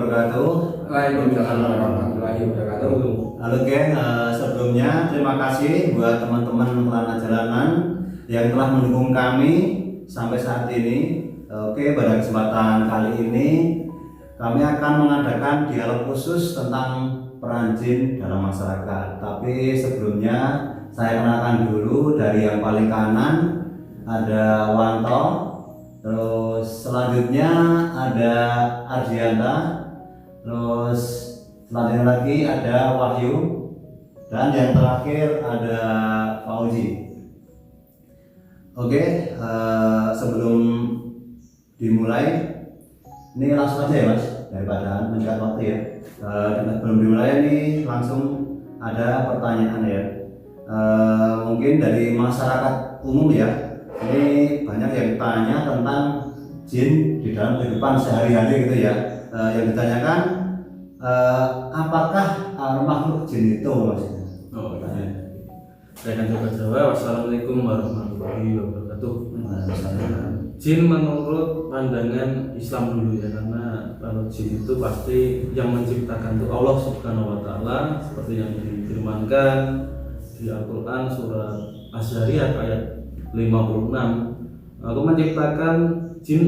wabarakatuh. Waalaikumsalam warahmatullahi wabarakatuh. Halo geng, sebelumnya terima kasih buat teman-teman pelana jalanan yang telah mendukung kami sampai saat ini. Oke, pada kesempatan kali ini kami akan mengadakan dialog khusus tentang peran jin dalam masyarakat. Tapi sebelumnya saya kenalkan dulu dari yang paling kanan ada Wanto, terus selanjutnya ada Ardianta, terus selanjutnya lagi ada Wahyu, dan yang terakhir ada Fauzi. Oke, sebelum dimulai, ini langsung aja ya mas, daripada menyingkat waktu ya. Sebelum dimulai ini langsung ada pertanyaan ya. Mungkin dari masyarakat umum ya, ini banyak yang tanya tentang jin di dalam kehidupan sehari-hari gitu ya. Yang ditanyakan, apakah makhluk jin itu mas? Saya akan coba jawab. Wassalamualaikum warahmatullahi wabarakatuh. Jin menurut pandangan Islam dulu ya, karena kalau jin itu pasti yang menciptakan itu Allah Subhanahu wa taala, seperti yang difirmankan di Al-Qur'an surat Az-Zariyat ayat 56. Aku menciptakan jin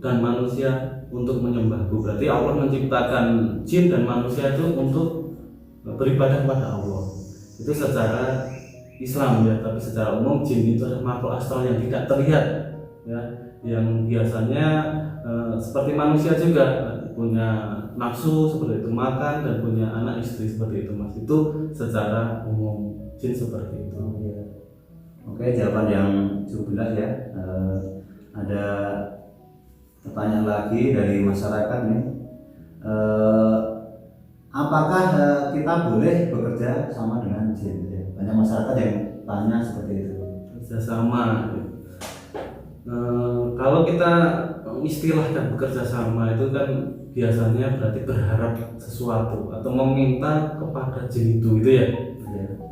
dan manusia untuk menyembahku. Berarti Allah menciptakan jin dan manusia itu untuk beribadah kepada Allah. Itu secara Islam ya, tapi secara umum jin itu adalah makhluk astral yang tidak terlihat ya, yang biasanya seperti manusia juga punya nafsu seperti itu, makan dan punya anak istri seperti itu mas. Itu secara umum jin seperti itu. Oke, jawaban yang cukup jelas ya. Ada pertanyaan lagi dari masyarakat nih. Apakah kita boleh bekerja sama dengan jin? Banyak masyarakat yang tanya seperti itu. Kerjasama. Kalau kita istilahkan bekerja sama itu kan biasanya berarti berharap sesuatu atau meminta kepada jin itu gitu ya.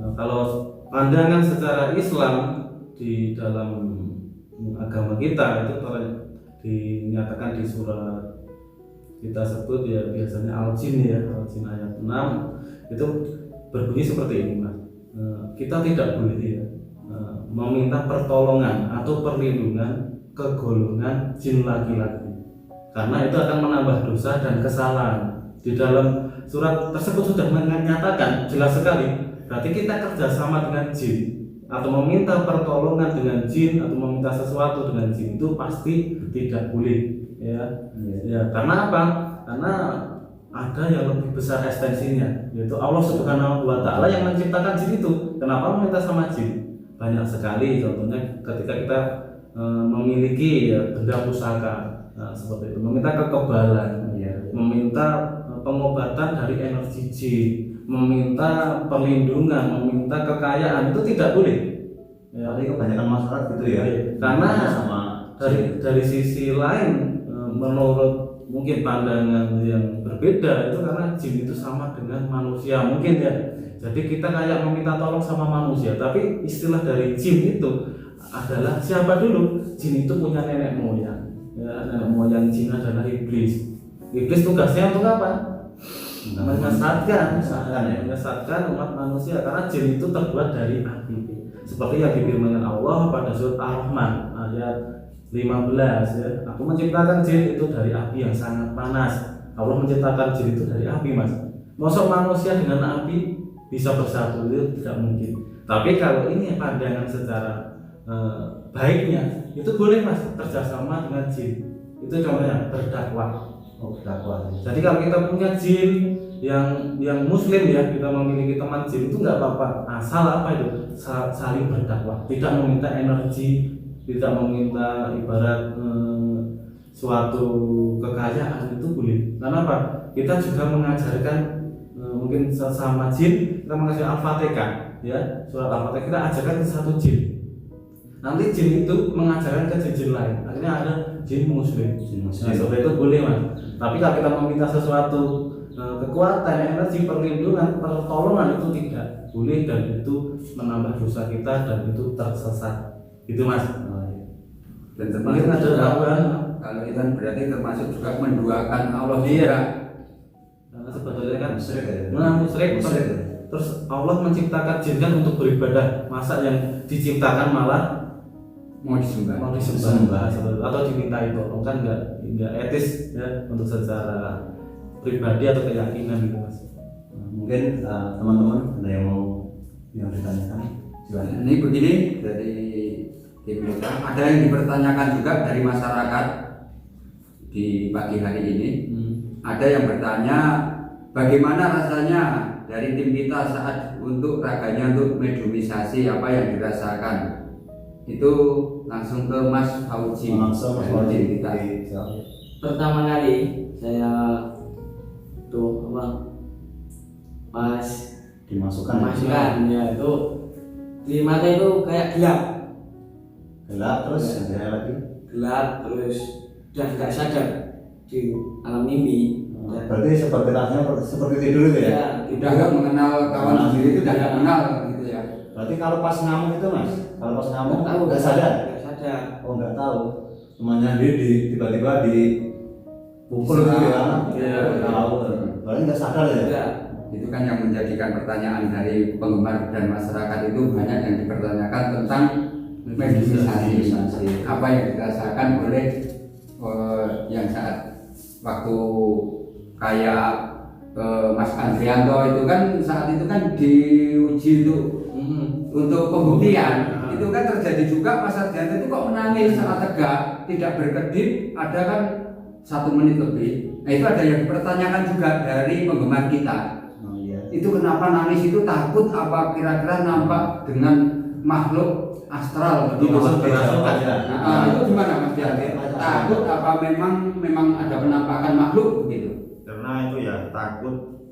Nah, kalau pandangan secara Islam di dalam agama kita itu dinyatakan di surat kita sebut ya biasanya Al-Jin ya, Al-Jin ayat 6 itu berbunyi seperti ini mas. Kita tidak boleh ya meminta pertolongan atau perlindungan ke golongan jin laki-laki, karena itu akan menambah dosa dan kesalahan. Di dalam surat tersebut sudah menyatakan jelas sekali, berarti kita kerjasama dengan jin atau meminta pertolongan dengan jin atau meminta sesuatu dengan jin itu pasti tidak boleh ya. Karena apa? Karena ada yang lebih besar ekstensinya, yaitu Allah Subhanahu wa taala yang menciptakan jin itu. Kenapa meminta sama jin? Banyak sekali, contohnya ketika kita memiliki ya, benda pusaka seperti itu, meminta kekebalan, meminta pengobatan dari energi jin, meminta perlindungan, meminta kekayaan, itu tidak boleh. Tapi kebanyakan masyarakat gitu ya. Karena sama dari sisi lain, menurut mungkin pandangan yang berbeda itu karena jin itu sama dengan manusia mungkin ya. Jadi kita kayak meminta tolong sama manusia, tapi istilah dari jin itu adalah siapa dulu? Jin itu punya nenek moyang. Ya, nenek moyang jin adalah iblis. Iblis tugasnya untuk apa? Menyesatkan umat manusia, karena jin itu terbuat dari api. Seperti yang difirmankan Allah pada surat Ar-Rahman ayat 15 ya. Aku menciptakan jin itu dari api yang sangat panas. Allah menciptakan jin itu dari api mas. Masa manusia dengan api bisa bersatu? Itu tidak mungkin. Tapi kalau ini pandangan secara baiknya itu boleh mas, kerjasama dengan jin. Itu contohnya berdakwah. Berdakwah. Jadi kalau kita punya jin yang muslim ya, kita memiliki teman jin itu nggak apa-apa, asal apa itu saling berdakwah, tidak meminta energi, tidak meminta ibarat suatu kekayaan, itu boleh. Karena apa? Kita juga mengajarkan mungkin sesama jin, kita mengajarkan Al-Fatihah ya, surat Al-Fatihah kita ajarkan ke satu jin. Nanti jin itu mengajarkan ke jin lain. Akhirnya ada jin muslim. Nah, seperti itu boleh mas. Tapi kalau kita meminta sesuatu kekuatan, energi, perlindungan, pertolongan itu tidak boleh, dan itu menambah dosa kita dan itu tersesat. Itu mas. Dan termasuk mungkin ada tambahan. kalau itu kan berarti termasuk juga menduakan Allah Iya. musyrik ya. Nah, musyrik. Musyrik. Terus Allah menciptakan jin kan untuk beribadah, masa yang diciptakan malah Mau disembah. mau disembah atau dimintai tolong, kan nggak etis ya untuk secara pribadi atau keyakinan gitu mas. Mungkin teman-teman ada yang ditanyakan. Silakan. Ini begini dari tim kita, ada yang dipertanyakan juga dari masyarakat di pagi hari ini. Ada yang bertanya bagaimana rasanya dari tim kita saat untuk raganya untuk mediumisasi, apa yang dirasakan. Itu langsung ke Mas Fauzi. Langsung Mas Fauzi. Tim kita. Pertama kali saya tuh pas Dimasukkan. masukkan ya itu di mata itu kayak Gelap terus ada lagi. gelap terus dan nggak sadar di alam mimpi. Dan Berarti seperti rasanya seperti tidur itu ya? ya Tidak mengenal kawan sendiri itu tidak kenal gitu ya. Berarti kalau pas ngamuk itu mas, kalau pas ngamuk tahu nggak sadar? nggak sadar. Oh nggak tahu. Semuanya tiba-tiba dipukul gitu ya? Iya. Nggak tahu. Berarti nggak sadar ya? Ya, Itu kan yang menjadikan pertanyaan dari penggemar dan masyarakat itu banyak yang dipertanyakan tentang mediumisasi. Apa yang dirasakan oleh yang saat waktu kayak Mas Andrianto itu kan saat itu kan diuji untuk pembuktian. Itu kan terjadi juga Mas Andrianto itu kok menangis sangat tegak, tidak berkedip, ada kan 1 menit lebih. Nah itu ada yang dipertanyakan juga dari penggemar kita. Oh iya. Itu kenapa nangis itu takut apa kira-kira nampak dengan makhluk astral Itu begitu? masuk kerasukan ya. Itu gimana Mas Bianti? Takut apa memang ada penampakan makhluk begitu? Karena itu ya takut,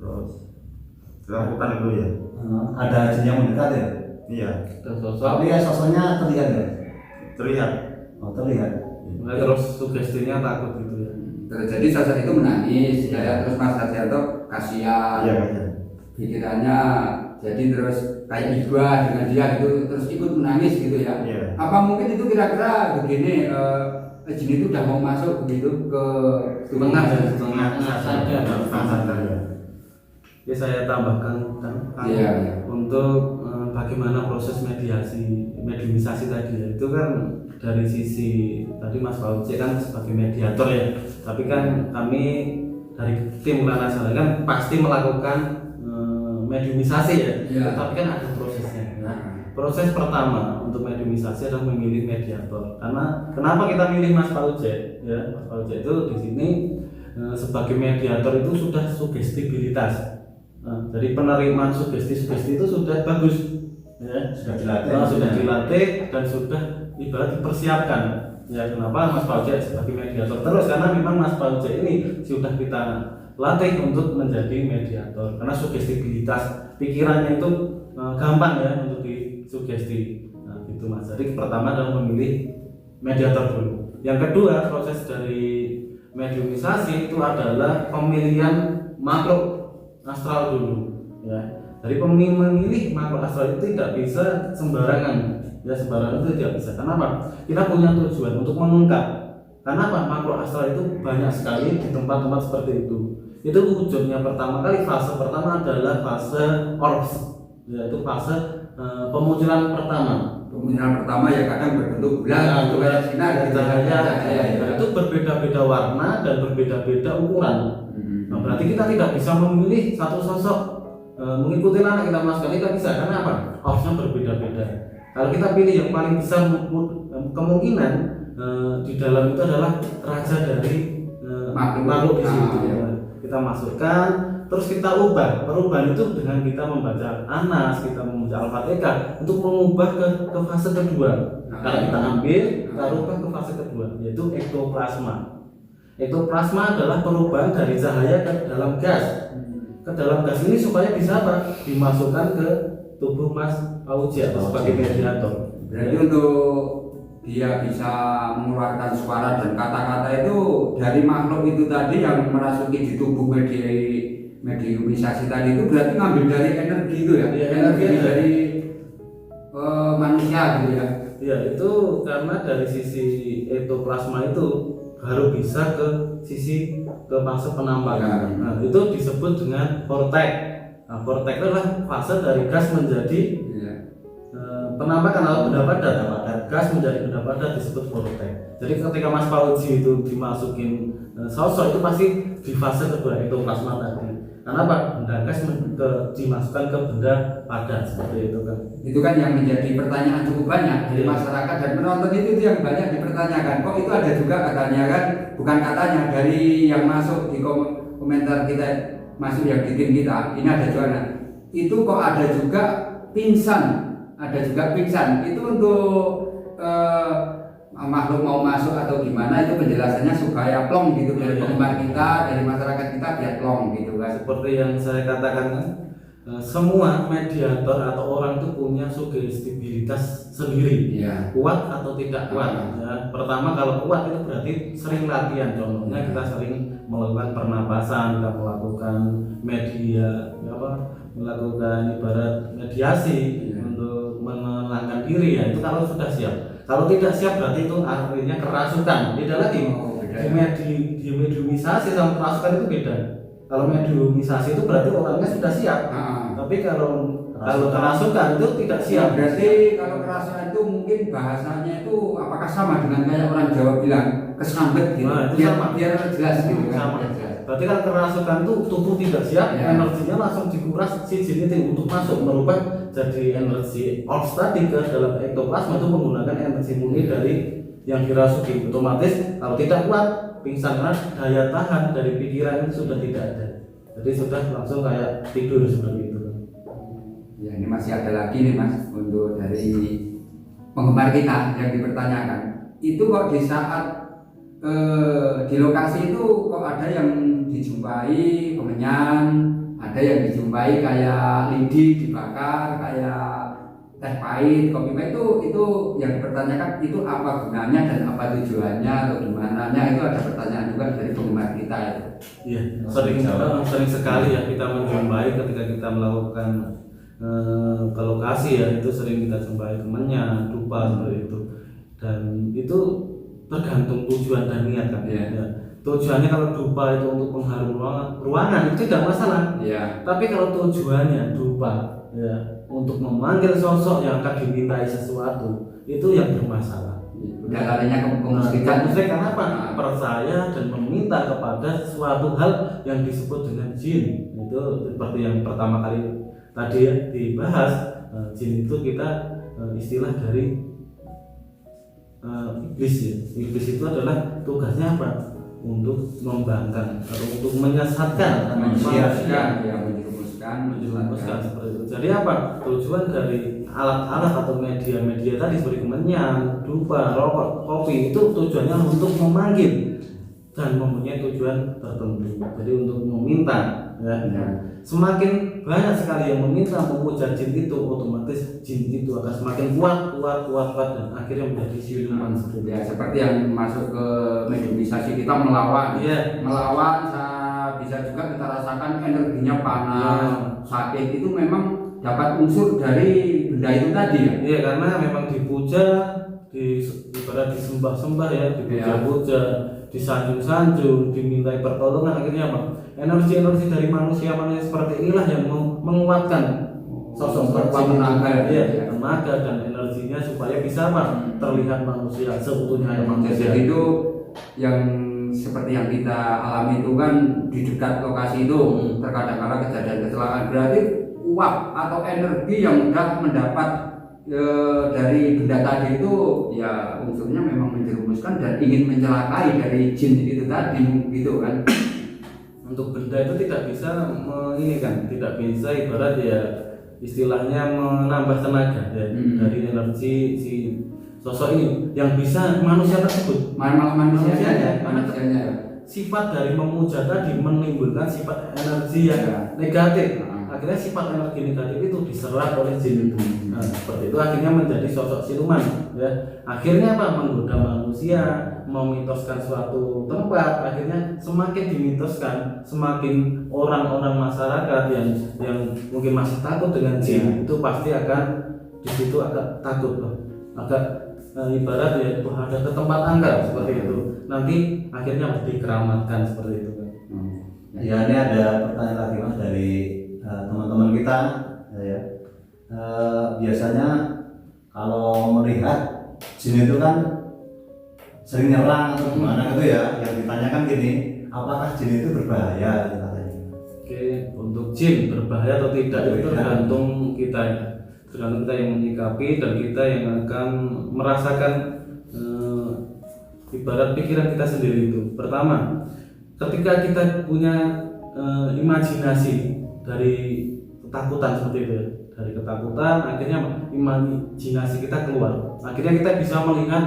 terus ketakutan itu ya. Ada jin yang mendekat ya? Iya, Terus sosok Tapi ya sosoknya terlihat nggak? terlihat. Oh terlihat. terus sugestinya takut gitu ya. Terjadi sosok itu menangis, ya, terus Mas Sarjanto kasihan, Iya kayaknya. pikirannya jadi terus kayak hibah dengan dia gitu, terus ikut menangis gitu ya. Iya. Apa mungkin itu kira-kira begini, jin itu udah mau masuk begitu ke Tengah ya, Tengah sadar. sadar ya. Ya saya tambahkan kan Iya, iya. untuk bagaimana proses mediumisasi tadi ya. Itu kan dari sisi tadi Mas Fauzi kan sebagai mediator ya, tapi kan kami dari tim Lana Jala kan pasti melakukan mediumisasi ya. Iya. Tapi kan ada prosesnya. Nah, proses pertama untuk mediumisasi adalah memilih mediator. Karena kenapa kita milih Mas Fauzi ya? Mas Fauzi itu di sini sebagai mediator itu sudah sugestibilitas. Nah, jadi penerimaan sugesti itu sudah bagus ya, sudah dilatih dan sudah ibarat dipersiapkan ya. Kenapa Mas Fauzi sebagai mediator terus? Karena memang Mas Fauzi ini sudah kita latih untuk menjadi mediator karena sugestibilitas pikirannya itu gampang ya untuk disugesti. Nah gitu Mas. Jadi pertama adalah memilih mediator dulu. Yang kedua proses dari mediumisasi itu adalah pemilihan makhluk astral dulu ya. Dari memilih makhluk astral itu tidak bisa sembarangan ya, sembarangan itu tidak bisa. Kenapa? Kita punya tujuan untuk mengungkap. Kenapa? Makhluk astral itu banyak sekali di tempat-tempat seperti itu. Itu wujudnya pertama kali, fase pertama adalah fase orbs, yaitu fase pemunculan pertama. Pemunculan pertama ya kadang berbentuk bulan, itu kayak sinar gitu. Cahaya itu berbeda-beda warna dan berbeda-beda ukuran. Nah, berarti kita tidak bisa memilih satu sosok mengikuti anak kita masukkan, tidak bisa. Karena apa? Orbsnya berbeda-beda. Kalau kita pilih yang paling besar kemungkinan di dalam itu adalah raja dari makhluk di situ. Kita masukkan, terus kita ubah. Perubahan itu dengan kita membaca Anas, kita membaca Al-Fatihah untuk mengubah ke fase kedua. Kalau kita ambil, kita ubah ke fase kedua, yaitu ektoplasma. Ektoplasma adalah perubahan dari cahaya ke dalam gas. Ke dalam gas ini supaya bisa apa? Dimasukkan ke tubuh Mas Fauzi sebagai mediator. Berarti untuk dia bisa mengeluarkan suara dan kata-kata itu dari makhluk itu tadi yang merasuki di tubuh mediumisasi tadi itu berarti ngambil dari energi itu ya, Iya, energi iya. dari manusia gitu ya. Ya itu karena dari sisi ektoplasma itu baru bisa ke sisi ke fase penampakan. Ya. Nah, itu disebut dengan vortex. Nah, vortex itu adalah fase dari gas menjadi Iya. penampakan atau benda padat. Gas menjadi benda padat disebut vortex. Jadi ketika Mas Fauzi itu dimasukin sosok itu pasti di fase kedua itu plasma tadi. Karena apa? Benda gas dimasukkan ke benda padat seperti itu kan. Itu kan yang menjadi pertanyaan cukup banyak dari masyarakat dan penonton itu yang banyak dipertanyakan. Kok itu ada juga katanya kan, bukan katanya, dari yang masuk di komentar kita, masuk yang di tim kita, ini ada juga. Nah, itu kok ada juga pingsan, itu untuk makhluk mau masuk atau gimana, itu penjelasannya supaya plong gitu dari penggemar kita, dari masyarakat kita biar plong gitu kan. Seperti yang saya katakan kan, semua mediator atau orang itu punya sugestibilitas sendiri. Iya. Kuat atau tidak kuat. Ya, pertama kalau kuat itu berarti sering latihan. Contohnya kita sering melakukan pernapasan, kita melakukan melakukan ibarat mediasi untuk menenangkan diri ya. Itu kalau sudah siap. Kalau tidak siap berarti itu artinya kerasukan. Beda lagi. Di mediumisasi sama kerasukan itu beda. Kalau mediumisasi itu berarti orangnya sudah siap. Tapi kalau kerasukan itu tidak siap. Berarti kalau kerasukan itu mungkin bahasanya itu apakah sama dengan kayak orang Jawa bilang kesambet gitu? Nah, itu sama. Biar jelas gitu kan. Sama. Berarti kalau kerasukan itu tubuh tidak siap, Ya. energinya langsung dikuras si jin itu untuk masuk merubah jadi energi off tadi ke dalam ektoplasma itu menggunakan energi murni dari yang dirasuki. Otomatis kalau tidak kuat pingsan karena daya tahan dari pikiran itu sudah tidak ada. Jadi sudah langsung kayak tidur seperti itu. Ya, ini masih ada lagi nih Mas untuk dari penggemar kita yang dipertanyakan. Itu kok di saat di lokasi itu kok ada yang dijumpai kemenyan, ada yang dijumpai kayak lidi dibakar, kayak teh pahit, kopi pahit, itu yang dipertanyakan itu apa gunanya dan apa tujuannya atau gimana nya, itu ada pertanyaan juga dari penggemar kita itu. Iya, sering sekali ya kita menjumpai ketika kita melakukan ke lokasi ya, itu sering kita jumpai temannya dupa seperti itu, dan itu tergantung tujuan dan niat kan. Yeah. Ya. Tujuannya kalau dupa itu untuk pengharum ruangan itu tidak masalah. Yeah. Tapi kalau tujuannya dupa ya untuk memanggil sosok yang akan dimintai sesuatu, itu yang bermasalah. Udah larinya ke kemusyrikan. Karena apa? Percaya dan meminta kepada suatu hal yang disebut dengan jin. Itu seperti yang pertama kali tadi ya dibahas, jin itu kita istilah dari iblis ya. Iblis itu adalah tugasnya apa? Untuk membangkang atau untuk menyesatkan manusia, menjerumuskan seperti itu. Jadi apa? Tujuan dari alat-alat atau media-media tadi seperti kemenyan, dupa, rokok, kopi itu tujuannya untuk memanggil dan mempunyai tujuan tertentu. Jadi untuk meminta ya. Semakin banyak sekali yang meminta memuja jin itu, otomatis jin itu akan semakin kuat dan akhirnya menjadi siluman seperti yang masuk ke mediumisasi, kita melawan. Iya. Melawan, bisa juga kita rasakan energinya panas, sakit, itu memang dapat unsur dari benda itu tadi ya. Iya, karena memang dipuja, ibarat disembah-sembah ya, dipuja-puja, disanjung-sanjung, dimintai pertolongan, akhirnya apa? Energi-energi dari manusia seperti inilah yang menguatkan sosok tenaga, ya, tenaga dan energinya supaya bisa apa? Terlihat manusia seutuhnya manusia. Jadi itu yang seperti yang kita alami itu kan di dekat lokasi itu terkadang kala kejadian kecelakaan, berarti uap atau energi yang udah mendapat dari benda tadi itu ya unsurnya memang menjerumuskan dan ingin mencelakai dari jin itu tadi gitu kan. Untuk benda itu tidak bisa tidak bisa ibarat ya istilahnya menambah tenaga ya, dari energi si sosok ini yang bisa manusia tersebut. Manusianya. Sifat dari memuja tadi menimbulkan sifat energi yang negatif. Akhirnya sifat energi negatif itu diserap oleh jin itu. Nah, seperti itu akhirnya menjadi sosok siluman ya. Akhirnya apa? Menggoda manusia, memitoskan suatu tempat, akhirnya semakin dimitoskan, semakin orang-orang masyarakat yang mungkin masih takut dengan jin itu pasti akan di situ agak takut loh, agak ibarat ya ada ke tempat angker seperti itu, nanti akhirnya dikeramatkan seperti itu kan. Ya, ini ada pertanyaan lagi Mas dari teman-teman kita ya. Biasanya kalau melihat jin itu kan sering nyerang atau gimana gitu ya, yang ditanyakan gini, apakah jin itu berbahaya katanya? Oke, untuk jin berbahaya atau tidak itu tergantung kita ya, tergantung kita yang menyikapi dan kita yang akan merasakan ibarat pikiran kita sendiri itu. Pertama, ketika kita punya imajinasi dari ketakutan seperti itu ya, dari ketakutan akhirnya imajinasi kita keluar, akhirnya kita bisa melihat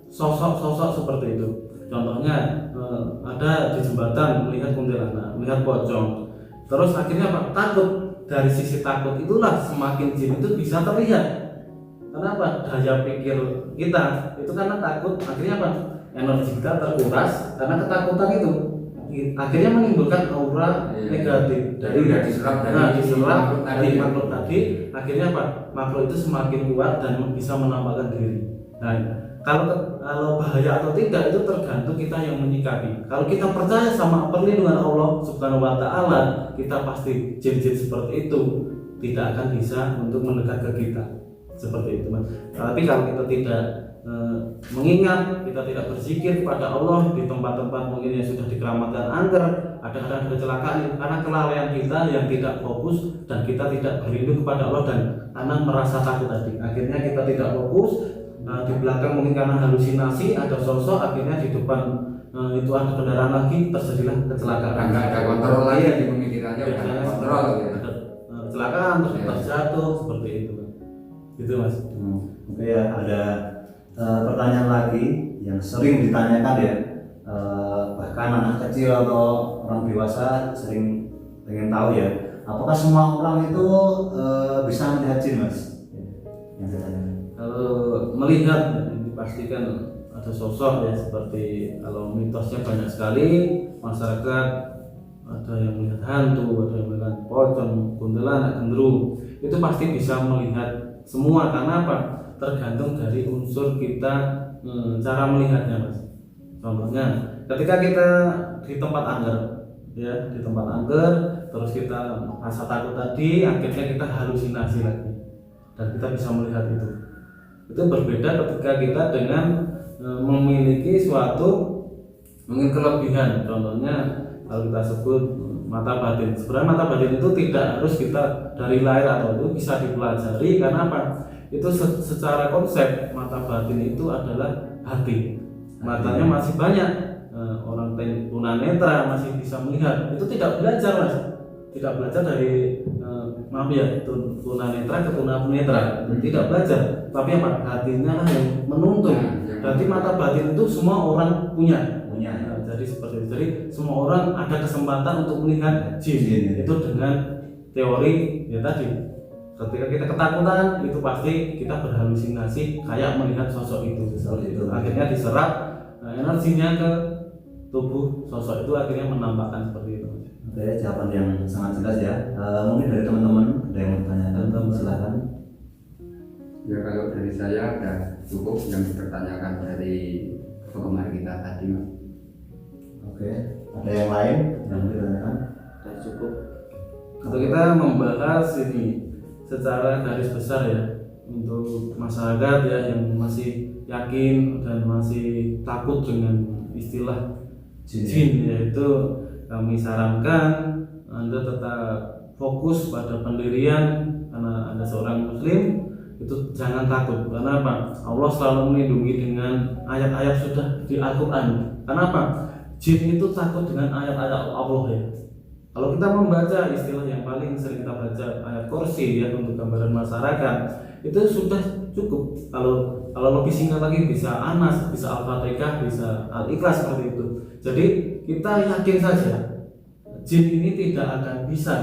sosok-sosok seperti itu. Contohnya ada di jembatan melihat kuntilanak, melihat pocong, terus akhirnya apa? Takut. Dari sisi takut itulah semakin jin itu bisa terlihat. Kenapa? Daya pikir kita itu karena takut, akhirnya apa? Energi kita terkuras karena ketakutan itu, akhirnya menimbulkan aura negatif Jadi udah diserap dari makhluk tadi, akhirnya apa? Makhluk itu semakin kuat dan bisa menampakkan diri. Nah, kalau bahaya atau tidak itu tergantung kita yang menyikapi. Kalau kita percaya sama perlindungan Allah Subhanahu wa taala, kita pasti jin-jin seperti itu tidak akan bisa untuk mendekat ke kita. Seperti itu, Mas. Tapi kalau kita tidak mengingat, kita tidak berzikir kepada Allah di tempat-tempat mungkin yang sudah dikeramatkan angker, ada kecelakaan karena kelalaian kita yang tidak fokus dan kita tidak berlindung kepada Allah dan karena merasa takut tadi. Akhirnya kita tidak fokus. Di belakang mungkin karena halusinasi ada sosok, akhirnya di depan itu ada kendaraan lagi, terjadilah kecelakaan. Nggak ada kontrol lagi di pemikirannya, udah ada kontrol ya. Ada kecelakaan terus terjatuh seperti itu, gitu Mas. Oke ya, ada pertanyaan lagi yang sering ditanyakan ya, bahkan anak kecil atau orang dewasa sering pengen tahu ya, apakah semua orang itu bisa melihat jin Mas? Yang saya tanyakan. Kalau melihat dipastikan ada sosok ya, seperti kalau mitosnya banyak sekali masyarakat, ada yang melihat hantu, ada yang melihat pocong, kuntilanak, genderuwo, itu pasti bisa melihat semua. Karena apa? Tergantung dari unsur kita cara melihatnya Mas. Contohnya ketika kita di tempat angker ya, di tempat angker terus kita rasa takut tadi, akhirnya kita halusinasi lagi dan kita bisa melihat itu berbeda ketika kita dengan memiliki suatu mungkin kelebihan. Contohnya kalau kita sebut mata batin, sebenarnya mata batin itu tidak harus kita dari lahir atau itu bisa dipelajari. Karena apa? Itu secara konsep mata batin itu adalah hati, matanya masih banyak. Orang tunanetra masih bisa melihat, itu tidak belajar Mas, tidak belajar dari maaf ya, tunanetra ke tunanetra, tidak belajar, tapi apa? Hatinya lah yang menuntun. Berarti mata batin itu semua orang punya. Nah, jadi seperti itu. Jadi semua orang ada kesempatan untuk melihat jin. Itu dengan teori ya tadi. Ketika kita ketakutan itu pasti kita berhalusinasi kayak melihat sosok itu. Akhirnya diserap energinya ke tubuh sosok itu, akhirnya menampakkan seperti itu. Oke, jawaban yang sangat jelas ya. Mungkin dari teman-teman ada yang mau bertanya, silakan. Ya kalau dari saya ada cukup yang dipertanyakan dari penggemar kita tadi Mas. Oke, ada yang lain yang mau ditanyakan? Sudah cukup. Untuk kita membahas ini secara garis besar ya, untuk masyarakat ya yang masih yakin dan masih takut dengan istilah jin, yaitu kami sarankan Anda tetap fokus pada pendirian. Karena Anda seorang muslim itu jangan takut. Karena apa? Allah selalu melindungi dengan ayat-ayat sudah di Al-Quran. Karena apa? Jin itu takut dengan ayat-ayat Allah ya. Kalau kita membaca istilah yang paling sering kita baca ayat kursi ya, untuk gambaran masyarakat itu sudah cukup. Kalau lebih singkat lagi bisa Anas, bisa Al-Fatihah, bisa Al-Ikhlas seperti itu. Jadi kita yakin saja jin ini tidak akan bisa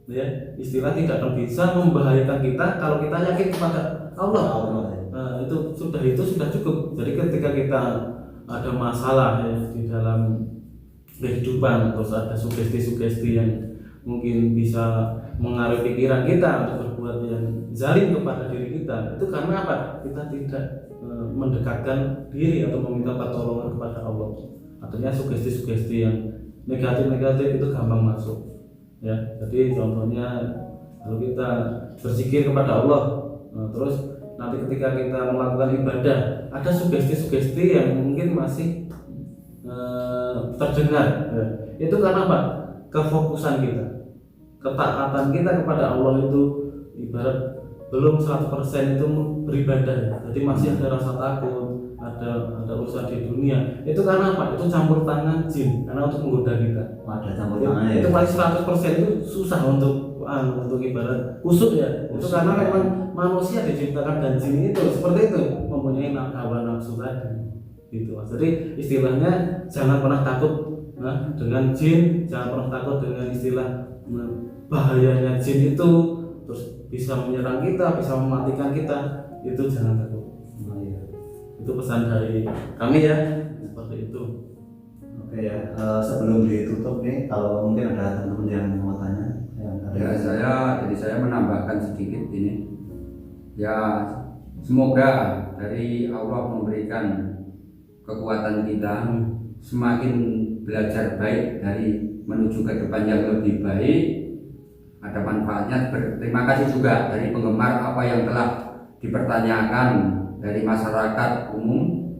ya, istilah tidak akan bisa membahayakan kita kalau kita yakin kepada Allah. Itu sudah cukup. Jadi ketika kita ada masalah ya di dalam kehidupan, terus ada sugesti-sugesti yang mungkin bisa mengaruhi pikiran kita untuk berbuat yang zalim kepada diri kita, itu karena apa? Kita tidak mendekatkan diri atau meminta pertolongan kepada Allah. Artinya sugesti-sugesti yang negatif-negatif itu gampang masuk. Ya, jadi contohnya kalau kita berzikir kepada Allah, terus nanti ketika kita melakukan ibadah ada sugesti-sugesti yang mungkin masih terdengar, ya. Itu karena apa? Kefokusan kita, ketaatan kita kepada Allah itu ibarat belum 100% itu beribadah, ya. Jadi masih ada rasa takut, ada urusan di dunia. Itu karena apa? Itu campur tangan jin, karena untuk menggoda kita. Ada campur tangan ya. Itu paling 100% itu susah untuk ibarat kusuk ya. Itu karena memang manusia diciptakan dan jin itu seperti itu, mempunyai hawa nafsu tadi. Gitu. Jadi istilahnya jangan pernah takut dengan jin, jangan pernah takut dengan istilah bahayanya jin itu, terus bisa menyerang kita, bisa mematikan kita, itu jangan takut. Itu pesan dari kami ya, seperti itu. Oke ya, sebelum ditutup nih, kalau mungkin ada teman-teman yang mau tanya, yang ada saya menambahkan sedikit ini. Ya, semoga dari Allah memberikan kekuatan kita semakin belajar baik dari menuju ke depan yang lebih baik, ada manfaatnya. Terima kasih juga dari penggemar apa yang telah dipertanyakan dari masyarakat umum.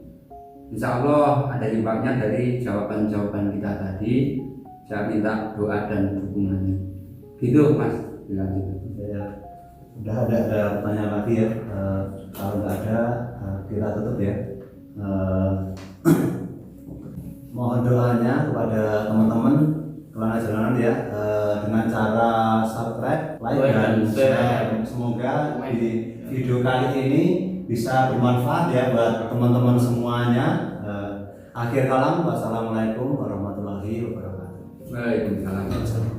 Insya Allah ada imbangnya dari jawaban-jawaban kita tadi. Saya minta doa dan dukungannya. Gitu Mas, dilanjut. ya, udah ada pertanyaan lagi ya. Kalau nggak ada kita tutup ya. Mohon doanya kepada teman-teman Kelana Jalanan ya, dengan cara subscribe, like dan share. Semoga di video kali ini bisa bermanfaat ya buat teman-teman semuanya. Akhir kalam, wassalamualaikum warahmatullahi wabarakatuh. Waalaikumsalam.